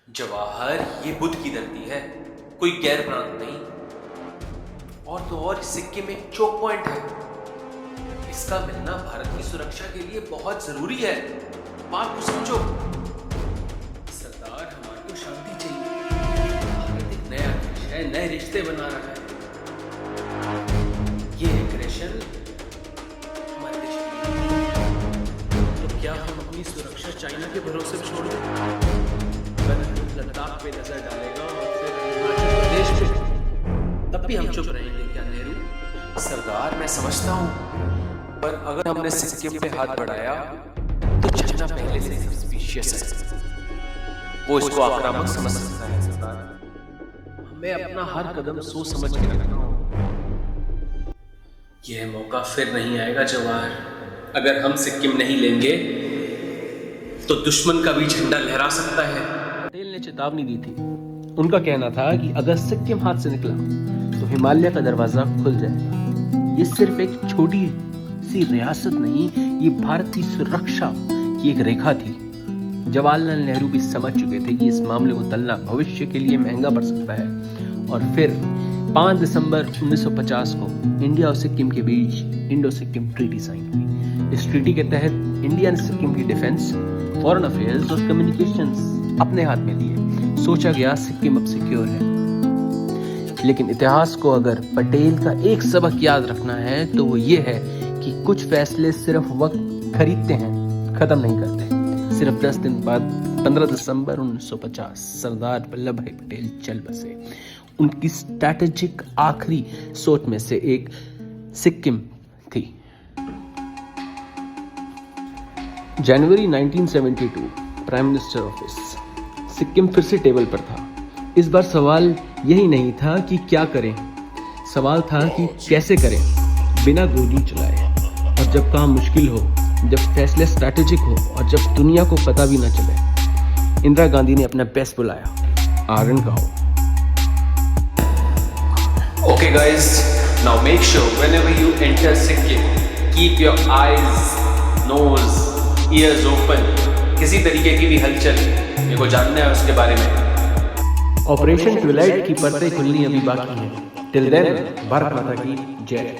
जवाहर, ये बुद्ध की धरती है, कोई गैर प्रांत नहीं। और तो और सिक्किम एक चोक पॉइंट है। इसका मिलना भारत की सुरक्षा के लिए बहुत जरूरी है। बात को समझो सरदार, हमारे को शांति चाहिए। भारत एक नया देश है, नए रिश्ते बना रहा है। ये एग्रेशन हमारे देश के लिए। तो क्या हम अपनी सुरक्षा चाइना के भरोसे पे छोड़ दें? लद्दाख पे नजर डालेगा और फिर हिमाचल प्रदेश पे, तब भी हम चुप रहेंगे क्या नेहरू? सरदार, मैं समझता हूँ, पर अगर हमने सिक्किम पे हाथ बढ़ाया तो चाइना पहले से सस्पिशियस है। वो इसको आक्रामक समझ सकता है। सरदार, हमें अपना हर कदम सोच समझ के रखना होगा। यह मौका फिर नहीं आएगा जवाहर। अगर हम सिक्किम नहीं लेंगे तो दुश्मन का भी झंडा लहरा सकता है। पटेल ने चेतावनी दी थी। उनका कहना था कि अगर सिक्किम हाथ से निकला तो हिमालय का दरवाजा खुल जाएगा। ये सिर्फ एक छोटी सी रियासत नहीं, ये भारत की सुरक्षा की एक रेखा थी। जवाहरलाल नेहरू भी समझ चुके थे कि इस मामले को टलना भविष्य के लिए महंगा पड़ सकता है। और फिर 5 दिसंबर 1950 को इंडिया और सिक्किम के बीच इंडो सिक्किम ट्रीटी साइन हुई। इस ट्रीटी के तहत इंडिया ने सिक्किम की डिफेंस, फॉरेन अफेयर्स और कम्युनिकेशंस अपने हाथ में लिए। सोचा गया सिक्किम अब सिक्योर है। लेकिन इतिहास को अगर पटेल का एक सबक याद रखना है तो वो ये है कि कुछ फैसले सिर्फ वक्त खरीदते हैं, खत्म नहीं करते। सिर्फ 10 दिन बाद 15 दिसंबर 1950 सरदार वल्लभ भाई पटेल चल बसे। उनकी स्ट्रैटेजिक आखिरी सोच में से एक सिक्किम थी। जनवरी 1972 प्राइम मिनिस्टर ऑफिस, सिक्किम फिर से टेबल पर था। इस बार सवाल यही नहीं था कि क्या करें, सवाल था कि कैसे करें बिना गोली चलाए, और जब काम मुश्किल हो, जब फैसले स्ट्रैटेजिक हो और जब दुनिया को पता भी ना चले। इंदिरा गांधी ने अपना बेस्ट बुलाया, आर्यन गांव। Okay guys, now make sure whenever you enter Sikkim, keep your eyes, nose, ears open. किसी तरीके की भी हलचल मेरे को जानना है उसके बारे में। ऑपरेशन ट्विलाइट की परतें खुलनी अभी बाकी हैं। टिल देन, भारत माता की जय।